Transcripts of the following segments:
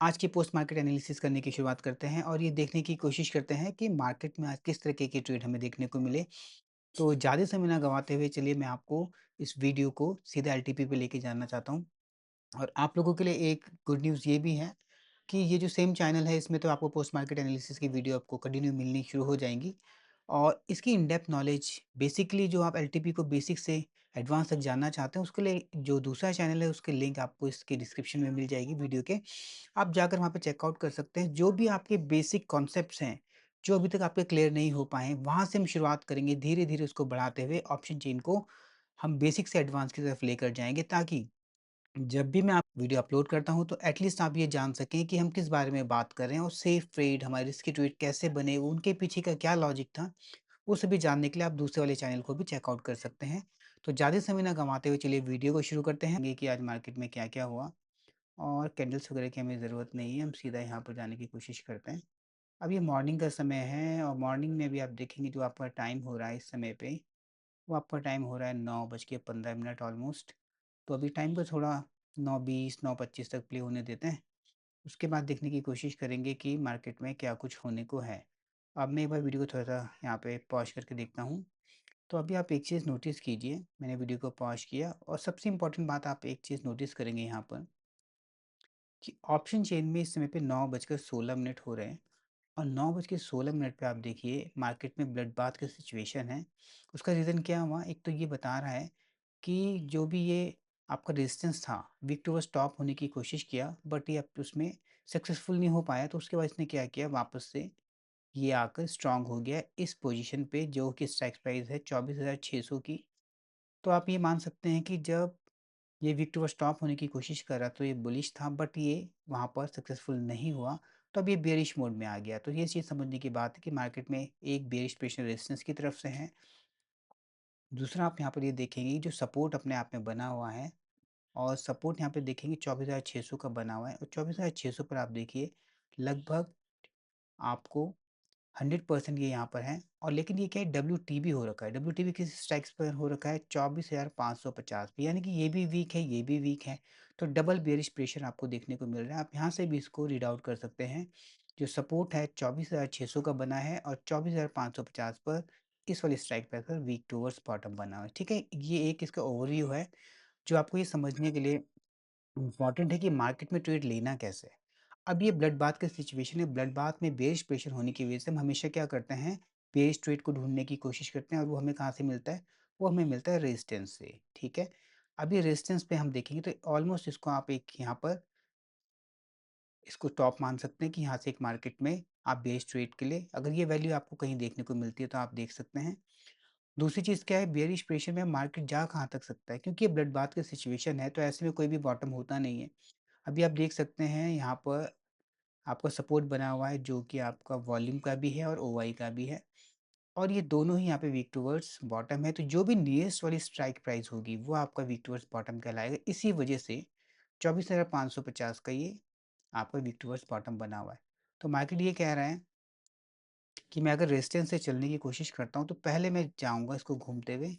आज की post market analysis करने की शुरुआत करते हैं और ये देखने की कोशिश करते हैं कि मार्केट में आज किस तरीके के ट्रेड हमें देखने को मिले। तो ज़्यादा समय ना गंवाते हुए चलिए मैं आपको इस वीडियो को सीधा एलटीपी पे लेके जाना चाहता हूँ। और आप लोगों के लिए एक गुड न्यूज़ ये भी है कि ये जो सेम चैनल है इसमें तो आपको पोस्ट मार्केट एनालिसिस की वीडियो आपको कंटिन्यू मिलनी शुरू हो जाएँगी। और इसकी इन डेप्थ नॉलेज बेसिकली जो आप एलटीपी को बेसिक से एडवांस तक जानना चाहते हैं उसके लिए जो दूसरा चैनल है उसकी लिंक आपको इसके डिस्क्रिप्शन में मिल जाएगी वीडियो के। आप जाकर वहाँ पे चेकआउट कर सकते हैं। जो भी आपके बेसिक कॉन्सेप्ट्स हैं, जो अभी तक आपके क्लियर नहीं हो पाए हैं, वहाँ से हम शुरुआत करेंगे धीरे-धीरे उसको बढ़ाते हुए ऑप्शन चेन को हम बेसिक से एडवांस की तरफ लेकर जाएँगे ताकि जब भी मैं आप वीडियो अपलोड करता हूँ तो एटलीस्ट आप ये जान सकें कि हम किस बारे में बात कर रहे हैं और सेफ ट्रेड हमारे रिस्की ट्रेड कैसे बने, उनके पीछे का क्या लॉजिक था, वो सभी जानने के लिए आप दूसरे वाले चैनल को भी चेकआउट कर सकते हैं। तो ज़्यादा समय ना गंवाते हुए चलिए वीडियो को शुरू करते हैं कि आज मार्केट में क्या-क्या हुआ और कैंडल्स वगैरह की हमें ज़रूरत नहीं है, हम सीधा यहाँ पर जाने की कोशिश करते हैं। अब ये मॉर्निंग का समय है और मॉर्निंग में भी आप देखेंगे जो आपका टाइम हो रहा है इस समय पे, वो आपका टाइम हो रहा है 9:15 ऑलमोस्ट। तो अभी टाइम को थोड़ा 9:20 9:25 तक प्ले होने देते हैं। उसके बाद देखने की कोशिश करेंगे कि मार्केट में क्या कुछ होने को है। अब मैं एक बार वीडियो को थोड़ा-सा यहाँ पे पॉज़ करके देखता हूँ। तो अभी आप एक चीज़ नोटिस कीजिए, मैंने वीडियो को पॉज़ किया और सबसे इम्पोर्टेंट बात आप एक चीज़ नोटिस करेंगे यहाँ पर कि ऑप्शन चेन में इस समय पे 9:16 हो रहे हैं और 9:16 पे आप देखिए मार्केट में ब्लड बाथ का सिचुएशन है। उसका रीज़न क्या हुआ? एक तो ये बता रहा है कि जो भी ये आपका रेजिस्टेंस था, वीक टू स्टॉप होने की कोशिश किया बट ये अब उसमें सक्सेसफुल नहीं हो पाया तो उसके बाद इसने क्या किया वापस से ये आकर स्ट्रॉन्ग हो गया इस पोज़ीशन पे जो कि स्ट्राइक प्राइस है 24,600 की। तो आप ये मान सकते हैं कि जब ये वीक टू स्टॉप होने की कोशिश कर रहा तो ये बुलिश था बट ये वहाँ पर सक्सेसफुल नहीं हुआ, तो अब ये बेयरिश मोड में आ गया। तो ये चीज़ समझने की बात है कि मार्केट में एक बेयरिश प्रेशर रेजिस्टेंस की तरफ से है। दूसरा आप यहाँ पर ये देखेंगे जो सपोर्ट अपने आप में बना हुआ है और सपोर्ट यहाँ पे देखेंगे 24,600 का बना हुआ है और 24,600 पर आप देखिए लगभग आपको 100% ये यहाँ पर है और लेकिन ये क्या है डब्ल्यूटीबी हो रखा है। डब्ल्यूटीबी किस स्ट्राइक्स पर हो रखा है 24,550 पे यानी कि ये भी वीक है, ये भी वीक है। तो डबल बेयरिश प्रेशर आपको देखने को मिल रहा है। आप यहाँ से भी इसको रीड आउट कर सकते हैं। जो सपोर्ट है 24,600 का बना है और 24,550 पर इस वाली स्ट्राइक प्राइस पर वीक टूवर्ड्स बॉटम बना हुआ है। ठीक है? ये एक इसका ओवरव्यू है जो आपको ये समझने के लिए इम्पॉर्टेंट है कि मार्केट में ट्रेड लेना कैसे है। अब ये ब्लड बाथ का सिचुएशन है, ब्लड बाथ में बेयरिश प्रेशर होने की वजह से हम हमेशा क्या करते हैं, बेयरिश ट्रेड को ढूँढने की कोशिश करते हैं और वो हमें कहाँ से मिलता है? वो हमें मिलता है रेजिस्टेंस से, ठीक है? अब ये रेजिस्टेंस पे हम देखेंगे तो ऑलमोस्ट इसको आप एक यहाँ पर इसको टॉप मान सकते हैं कि यहाँ से एक मार्केट में आप बेयरिश ट्रेड के लिए अगर ये वैल्यू आपको कहीं देखने को मिलती है तो आप देख सकते हैं। दूसरी चीज़ क्या है बेयरिश प्रेशर में मार्केट जा कहाँ तक सकता है? क्योंकि ये ब्लड बाथ का सिचुएशन है तो ऐसे में कोई भी बॉटम होता नहीं है। अभी आप देख सकते हैं यहाँ पर आपका सपोर्ट बना हुआ है जो कि आपका वॉल्यूम का भी है और ओवाई का भी है और ये दोनों ही यहाँ पे वीक टूवर्ड्स बॉटम है तो जो भी नियरेस्ट वाली स्ट्राइक प्राइस होगी वो आपका वीक टूवर्ड्स बॉटम कहलाएगा। इसी वजह से 24,550 का ये आपका वीक टूवर्ड्स बॉटम बना हुआ है। तो मार्केट ये कह रहा है कि मैं अगर रेजिस्टेंस से चलने की कोशिश करता हूँ तो पहले मैं जाऊँगा इसको घूमते हुए,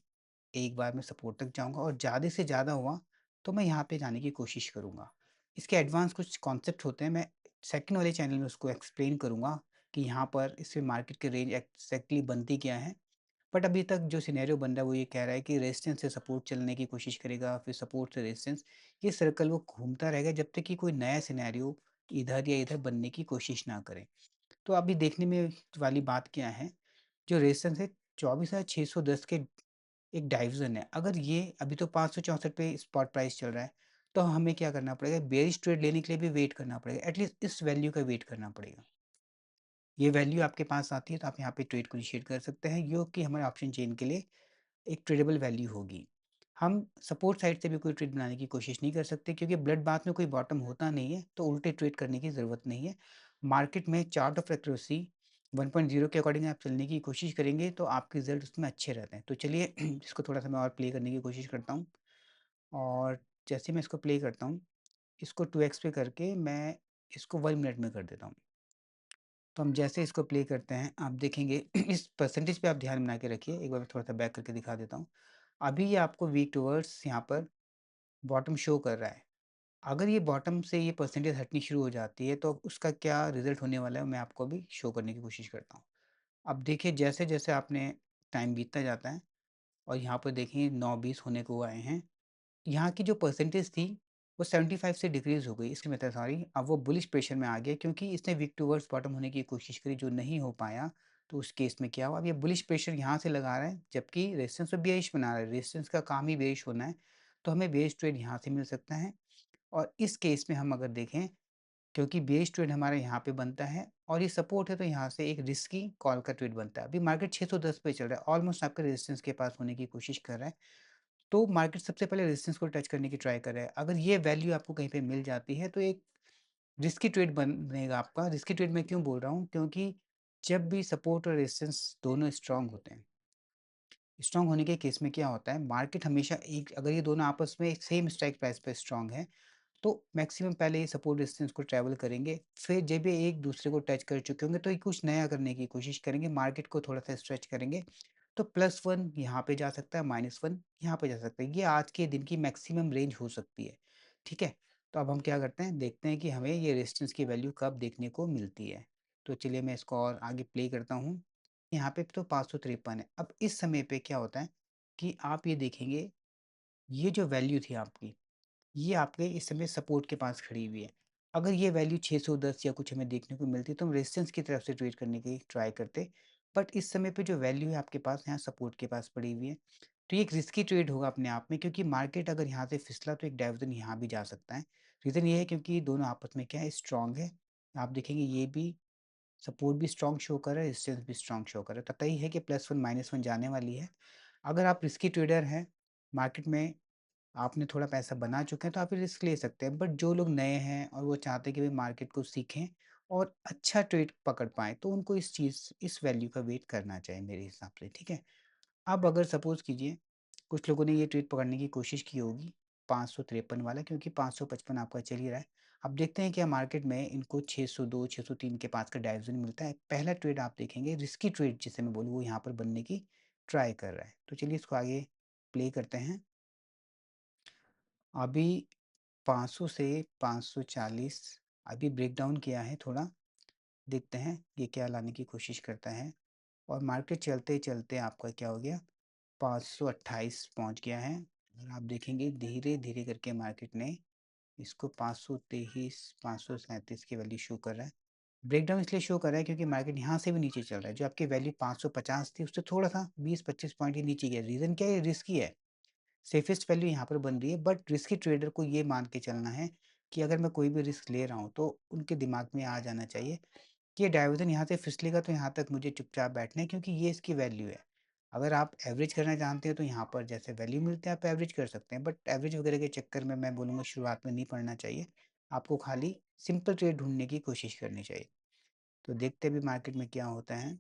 एक बार मैं सपोर्ट तक जाऊँगा और ज़्यादा से ज़्यादा हुआ तो मैं यहाँ पे जाने की कोशिश करूँगा। इसके एडवांस कुछ कॉन्सेप्ट होते हैं, मैं सेकंड वाले चैनल में उसको एक्सप्लेन करूँगा कि यहाँ पर इससे मार्केट की रेंज एग्ज़ैक्टली बनती क्या है। बट अभी तक जो सिनेरियो बन रहा है वो ये कह रहा है कि रेजिस्टेंस से सपोर्ट चलने की कोशिश करेगा, फिर सपोर्ट से रेजिस्टेंस, ये सर्कल वो घूमता रहेगा जब तक कि कोई नया सिनेरियो इधर या इधर बनने की कोशिश ना करे। तो अभी देखने में वाली बात क्या है, जो रेजिस्टेंस है 24,610 के एक डाइवर्जन है। अगर ये अभी तो 564 पे स्पॉट प्राइस चल रहा है, तो हमें क्या करना पड़ेगा, बेयरिश ट्रेड लेने के लिए भी वेट करना पड़ेगा। एटलीस्ट इस वैल्यू का वेट करना पड़ेगा। ये वैल्यू आपके पास आती है तो आप यहाँ पे ट्रेड को इनिशिएट कर सकते हैं, जो कि हमारे ऑप्शन चेन के लिए एक ट्रेडेबल वैल्यू होगी। हम सपोर्ट साइड से भी कोई ट्रेड बनाने की कोशिश नहीं कर सकते क्योंकि ब्लड बाथ में कोई बॉटम होता नहीं है, तो उल्टे ट्रेड करने की ज़रूरत नहीं है। मार्केट में चार्ट ऑफ एक्यूरेसी 1.0 के अकॉर्डिंग आप चलने की कोशिश करेंगे तो आपके रिज़ल्ट उसमें अच्छे रहते हैं। तो चलिए इसको थोड़ा-सा मैं और प्ले करने की कोशिश करता हूँ और जैसे मैं इसको प्ले करता हूँ, इसको 2x पे करके मैं इसको 1 मिनट में कर देता हूँ। तो हम जैसे इसको प्ले करते हैं, आप देखेंगे इस परसेंटेज पे आप ध्यान बना के रखिए। एक बार मैं थोड़ा-सा बैक करके दिखा देता हूँ। अभी ये आपको वीक टुवर्ड्स यहाँ पर बॉटम शो कर रहा है। अगर ये बॉटम से ये परसेंटेज हटनी शुरू हो जाती है, तो उसका क्या रिज़ल्ट होने वाला है, मैं आपको अभी शो करने की कोशिश करता हूँ। अब देखिए जैसे-जैसे आपने टाइम बीतता जाता है और यहाँ पर देखिए 9-20 होने को आए हैं। यहाँ की जो परसेंटेज थी, वो 75 से डिक्रीज़ हो गई, इसकी मतलब सॉरी, अब वो बुलिश प्रेशर में आ गया क्योंकि इसने वीक टुवर्ड्स बॉटम होने की कोशिश करी, जो नहीं हो पाया। तो उस केस में क्या हुआ, अब ये बुलिश प्रेशर यहाँ से लगा रहा है, जबकि रेजिस्टेंस तो बेयरिश बना रहा है, रेजिस्टेंस का काम ही बेयरिश होना है, तो हमें बेयरिश ट्रेड यहाँ से मिल सकता है। और इस केस में हम अगर देखें, क्योंकि बेयरिश ट्रेड हमारे यहाँ पे बनता है और ये सपोर्ट है, तो यहाँ से एक रिस्की कॉल का ट्रेड बनता है। अभी मार्केट 610 पे चल रहा है, ऑलमोस्ट आपके रेजिस्टेंस के पास होने की कोशिश कर रहा है। तो मार्केट सबसे पहले रेजिस्टेंस को टच करने की ट्राई कर रहा है। अगर ये वैल्यू आपको कहीं पे मिल जाती है, तो एक रिस्की ट्रेड बनेगा आपका। रिस्की ट्रेड मैं क्यों बोल रहा हूँ? क्योंकि जब भी सपोर्ट और रेजिस्टेंस दोनों स्ट्रॉन्ग होते हैं, स्ट्रॉन्ग होने के केस में क्या होता है, मार्केट हमेशा एक, अगर ये दोनों आपस में सेम स्ट्राइक प्राइस पे स्ट्रॉन्ग है, तो मैक्सिमम पहले ये सपोर्ट रेजिस्टेंस को ट्रैवल करेंगे। फिर जब ये एक दूसरे को टच कर चुके होंगे, तो ये कुछ नया करने की कोशिश करेंगे, मार्केट को थोड़ा-सा स्ट्रेच करेंगे। तो +1 यहाँ पे जा सकता है, -1 यहाँ पे जा सकता है। ये आज के दिन की मैक्सिमम रेंज हो सकती है, ठीक है? तो अब हम क्या करते हैं, देखते हैं कि हमें ये रेजिस्टेंस की वैल्यू कब देखने को मिलती है। तो चलिए मैं इसको और आगे प्ले करता हूँ। यहाँ पे तो 553 है। अब इस समय पे क्या होता है कि आप ये देखेंगे, ये जो वैल्यू थी आपकी, ये आपके इस समय सपोर्ट के पास खड़ी हुई है। अगर ये वैल्यू 610 या कुछ हमें देखने को मिलती, तो हम रेजिस्टेंस की तरफ से ट्रेड करने की ट्राई करते। बट इस समय पे जो वैल्यू है आपके पास, यहाँ सपोर्ट के पास पड़ी हुई है। तो ये एक रिस्की ट्रेड होगा अपने आप में, क्योंकि मार्केट अगर यहाँ से फिसला, तो एक डाइवर्जन यहाँ भी जा सकता है। रीज़न ये है क्योंकि दोनों आपस में क्या है, स्ट्रॉन्ग है। आप देखेंगे ये भी सपोर्ट भी स्ट्रॉन्ग शो कर रहा है, रेजिस्टेंस भी स्ट्रॉन्ग शो कर रहा है। तो तय है कि +1 -1 जाने वाली है। अगर आप रिस्की ट्रेडर हैं, मार्केट में आपने थोड़ा पैसा बना चुके हैं, तो आप ये रिस्क ले सकते हैं। बट जो लोग नए हैं और वो चाहते हैं कि भाई मार्केट को सीखें और अच्छा ट्रेड पकड़ पाएँ, तो उनको इस वैल्यू का वेट करना चाहिए मेरे हिसाब से, ठीक है? अब अगर सपोज़ कीजिए, कुछ लोगों ने ये ट्रेड पकड़ने की कोशिश की होगी, 553 वाला, क्योंकि 555 आपका चल ही रहा है। अब देखते हैं क्या मार्केट में इनको 602, 603 के पास का डायवर्जन मिलता है। पहला ट्रेड आप देखेंगे, रिस्की ट्रेड जिसे मैं बोलूँ, वो यहाँ पर बनने की ट्राई कर रहा है। तो चलिए इसको आगे प्ले करते हैं। अभी 500 से 540 अभी ब्रेक डाउन किया है थोड़ा, देखते हैं ये क्या लाने की कोशिश करता है। और मार्केट चलते-चलते आपका क्या हो गया, 528 पहुंच गया है। और आप देखेंगे धीरे-धीरे करके मार्केट ने इसको 523, 537 की वैल्यू शो कर रहा है। ब्रेकडाउन इसलिए शो कर रहा है क्योंकि मार्केट यहाँ से भी नीचे चल रहा है। जो आपकी वैल्यू 550 थी, उससे थोड़ा-सा 20-25 पॉइंट ही नीचे गया। रीज़न क्या है? रिस्की है। सेफेस्ट वैल्यू यहाँ पर बन रही है, बट रिस्की ट्रेडर को ये मान के चलना है कि अगर मैं कोई भी रिस्क ले रहा हूँ, तो उनके दिमाग में आ जाना चाहिए कि ये डाइवर्जन यहाँ से फिसलेगा, तो यहाँ तक मुझे चुपचाप बैठना है, क्योंकि ये इसकी वैल्यू है। अगर आप एवरेज करना जानते हैं, तो यहाँ पर जैसे वैल्यू मिलते हैं आप एवरेज कर सकते हैं, बट एवरेज वगैरह के चक्कर में मैं बोलूँगा शुरुआत में नहीं पड़ना चाहिए। आपको खाली सिंपल ट्रेड ढूँढने की कोशिश करनी चाहिए। तो देखते हैं अभी मार्केट में क्या होता है।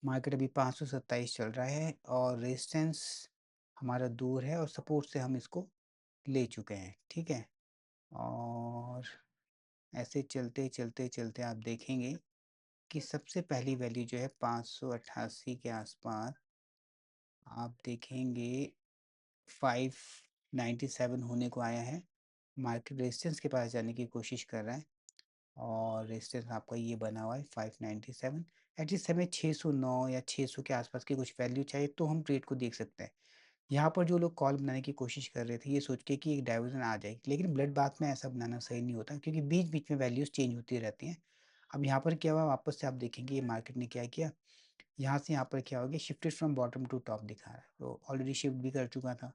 मार्केट अभी 527 चल रहा है और रेजिस्टेंस हमारा दूर है और सपोर्ट से हम इसको ले चुके हैं, ठीक है? और ऐसे चलते आप देखेंगे कि सबसे पहली वैल्यू जो है 588 के आसपास, आप देखेंगे 597 होने को आया है। मार्केट रेजिस्टेंस के पास जाने की कोशिश कर रहा है और रेजिस्टेंस आपका ये बना हुआ है 597। एटलीस्ट हमें 609 या 600 के आसपास की कुछ वैल्यू चाहिए, तो हम ट्रेड को देख सकते हैं। यहाँ पर जो लोग कॉल बनाने की कोशिश कर रहे थे, ये सोच के कि एक डाइवर्जन आ जाएगी, लेकिन ब्लड बाथ में ऐसा बनाना सही नहीं होता, क्योंकि बीच-बीच में वैल्यूज़ चेंज होती रहती हैं। अब यहाँ पर क्या हुआ, वापस से आप देखेंगे ये मार्केट ने क्या किया, यहाँ से यहाँ पर क्या हो गया, shifted from bottom to top दिखा रहा है, तो ऑलरेडी शिफ्ट भी कर चुका था।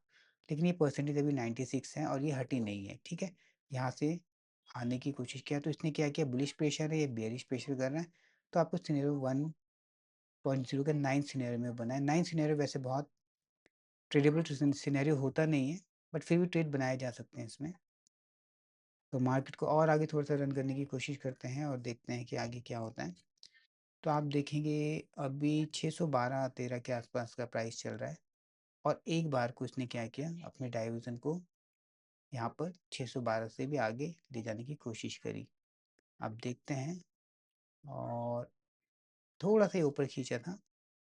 लेकिन ये परसेंटेज अभी 96 है और ये हटी नहीं है, ठीक है? यहाँ से आने की कोशिश किया, तो इसने क्या किया, बुलिश प्रेशर है, ये बेयरिश प्रेशर कर रहा है। तो आपको सिनेरियो 1.0 का 9 सिनेरियो में बना है। 9 सिनेरियो वैसे बहुत ट्रेडेबल सिनेरियो होता नहीं है, बट फिर भी ट्रेड बनाए जा सकते हैं इसमें। तो मार्केट को और आगे थोड़ा-सा रन करने की कोशिश करते हैं और देखते हैं कि आगे क्या होता है। तो आप देखेंगे अभी 612-13 के आसपास का प्राइस चल रहा है और एक बार को इसने क्या किया, अपने डाइवर्जन को यहाँ पर 612 से भी आगे ले जाने की कोशिश करी। अब देखते हैं, और थोड़ा-सा ऊपर खींचा था।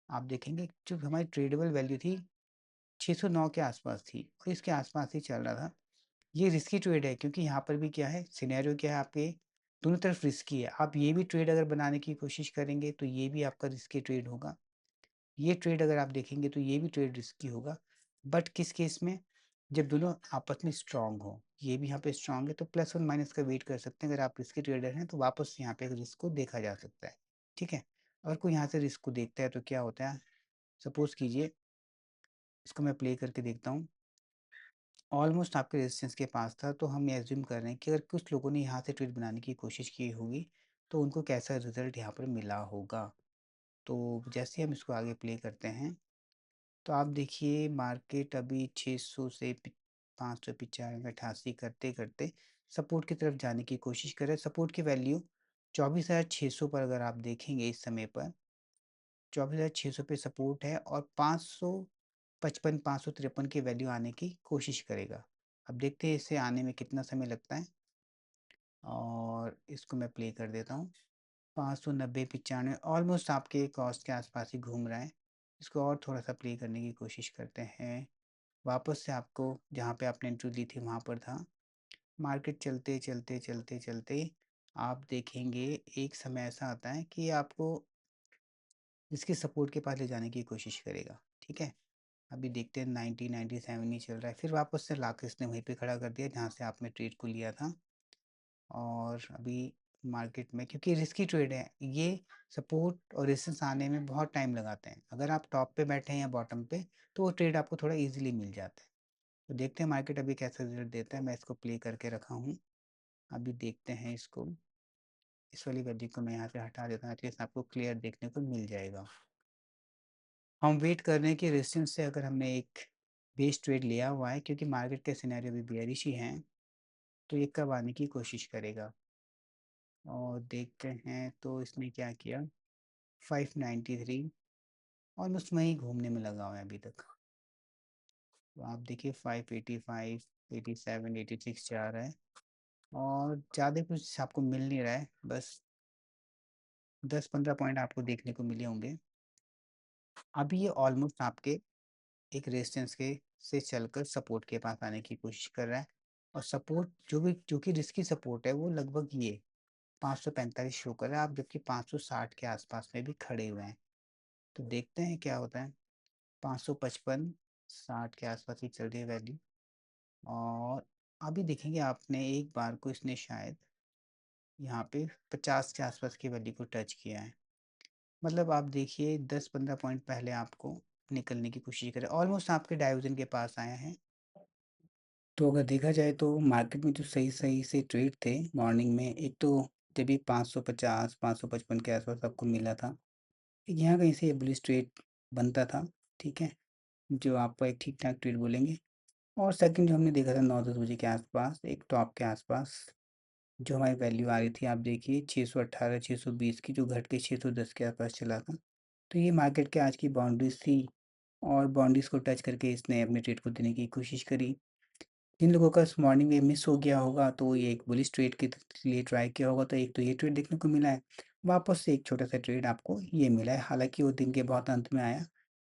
आप देखेंगे जो हमारी ट्रेडेबल वैल्यू थी 609 के आसपास थी और इसके आसपास ही चल रहा था। ये रिस्की ट्रेड है क्योंकि यहाँ पर भी क्या है, सिनेरियो क्या है आपके दोनों तरफ रिस्की है। आप ये भी ट्रेड अगर बनाने की कोशिश करेंगे तो ये भी आपका रिस्की ट्रेड होगा। ये ट्रेड अगर आप देखेंगे तो ये भी ट्रेड रिस्की होगा। बट किस केस में? जब दोनों आपस में स्ट्रांग हो। ये भी यहाँ पे स्ट्रांग है तो प्लस और माइनस का वेट कर सकते हैं। अगर आप रिस्की ट्रेडर हैं तो वापस यहाँ पे रिस्क को देखा जा सकता है। ठीक है? अगर कोई यहाँ से रिस्क को देखता है तो क्या होता है? सपोज कीजिए इसको मैं प्ले करके देखता हूँ। ऑलमोस्ट आपके रेजिस्टेंस के पास था, तो हम ये एज्यूम कर रहे हैं कि अगर कुछ लोगों ने यहाँ से ट्रेड बनाने की कोशिश की होगी तो उनको कैसा रिजल्ट यहाँ पर मिला होगा। तो जैसे हम इसको आगे प्ले करते हैं तो आप देखिए मार्केट अभी 600 से 595 करते करते सपोर्ट की तरफ जाने की कोशिश कर रहे हैं। सपोर्ट की वैल्यू 24,600 पर अगर आप देखेंगे इस समय पर 24,600 पे सपोर्ट है और 555 553 की वैल्यू आने की कोशिश करेगा। अब देखते हैं इसे आने में कितना समय लगता है और इसको मैं प्ले कर देता हूँ। 590 95 ऑलमोस्ट आपके कॉस्ट के आसपास ही घूम रहा है। इसको और थोड़ा सा प्ले करने की कोशिश करते हैं। वापस से आपको जहाँ पे आपने एंट्री ली थी वहाँ पर था। मार्केट चलते चलते चलते चलते आप देखेंगे एक समय ऐसा आता है कि आपको इसके सपोर्ट के पास ले जाने की कोशिश करेगा। ठीक है? अभी देखते हैं 90 97 ही चल रहा है। फिर वापस से लाके इसने वहीं पे खड़ा कर दिया जहाँ से आपने ट्रेड को लिया था। और अभी मार्केट में क्योंकि रिस्की ट्रेड है, ये सपोर्ट और रेजिस्टेंस आने में बहुत टाइम लगाते हैं। अगर आप टॉप पे बैठे हैं या बॉटम पे तो वो ट्रेड आपको थोड़ा ईज़िली मिल जाता है। तो देखते हैं मार्केट अभी कैसा रिजल्ट देता है। मैं इसको प्ले करके रखा हूँ। अभी देखते हैं इसको। इस वाली वैल्यू को मैं यहाँ से हटा देता हूँ, एटलीस्ट आपको क्लियर देखने को मिल जाएगा। हम वेट कर रहे हैं कि रेजिस्टेंस से अगर हमने एक बेस ट्रेड लिया हुआ है क्योंकि मार्केट के सिनेरियो भी बेयरिश ही हैं, तो ये कब आने की कोशिश करेगा। और देखते हैं तो इसने क्या किया 593 ऑलमोस्ट वहीं घूमने में लगा हुआ है अभी तक। तो आप देखिए 585 87 86 जा रहा है और ज़्यादा कुछ आपको मिल नहीं रहा है, बस 10-15 पॉइंट आपको देखने को मिले होंगे। अभी ये ऑलमोस्ट आपके एक रेजिस्टेंस के से चलकर सपोर्ट के पास आने की कोशिश कर रहा है। और सपोर्ट जो कि रिस्की सपोर्ट है वो लगभग ये 545 शो कर रहा है। आप जबकि 560 के आसपास में भी खड़े हुए हैं। तो देखते हैं क्या होता है। 555 60 के आसपास ही चल रही है वैल्यू। और अभी देखेंगे आपने एक बार को इसने शायद यहाँ पे 50 के आसपास की वैल्यू को टच किया है। मतलब आप देखिए 10-15 पॉइंट पहले आपको निकलने की कोशिश करें, ऑलमोस्ट आपके डाइवर्जन के पास आए हैं। तो अगर देखा जाए तो मार्केट में जो सही सही से ट्रेड थे मॉर्निंग में, एक तो जब भी 550 555 के आसपास आपको मिला था, एक यहाँ कहीं से बुलिश ट्रेड बनता था। ठीक है? जो आपको एक ठीक ठाक ट्रेड बोलेंगे। और सेकंड जो हमने देखा था 9-10 बजे के आसपास एक टॉप के आसपास जो हमारी वैल्यू आ रही थी, आप देखिए 618 620 की, जो घट के 610 के आसपास चला था। तो ये मार्केट के आज की बाउंड्रीज थी और बाउंड्रीज को टच करके इसने अपने ट्रेड को देने की कोशिश करी। जिन लोगों का इस मॉर्निंग में मिस हो गया होगा तो ये एक बुलिश ट्रेड के लिए ट्राई किया होगा, तो एक तो ये ट्रेड देखने को मिला है। वापस से एक छोटा सा ट्रेड आपको ये मिला है, हालांकि वो दिन के बहुत अंत में आया।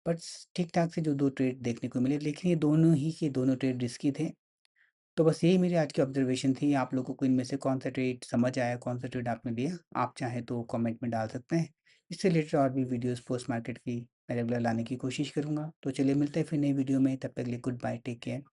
बट ठीक ठाक से जो दो ट्रेड देखने को मिले, लेकिन ये दोनों ही के दोनों ट्रेड रिस्की थे। तो बस यही मेरी आज की ऑब्जर्वेशन थी। आप लोगों को इनमें से कौन सा ट्रेड समझ आया, कौन सा ट्रेड आपने लिया, आप चाहें तो कमेंट में डाल सकते हैं। इससे रिलेटेड और भी वीडियोस पोस्ट मार्केट की मैं रेगुलर लाने की कोशिश करूँगा। तो चलिए मिलते हैं फिर नई वीडियो में, तब तक के लिए गुड बाय, टेक केयर।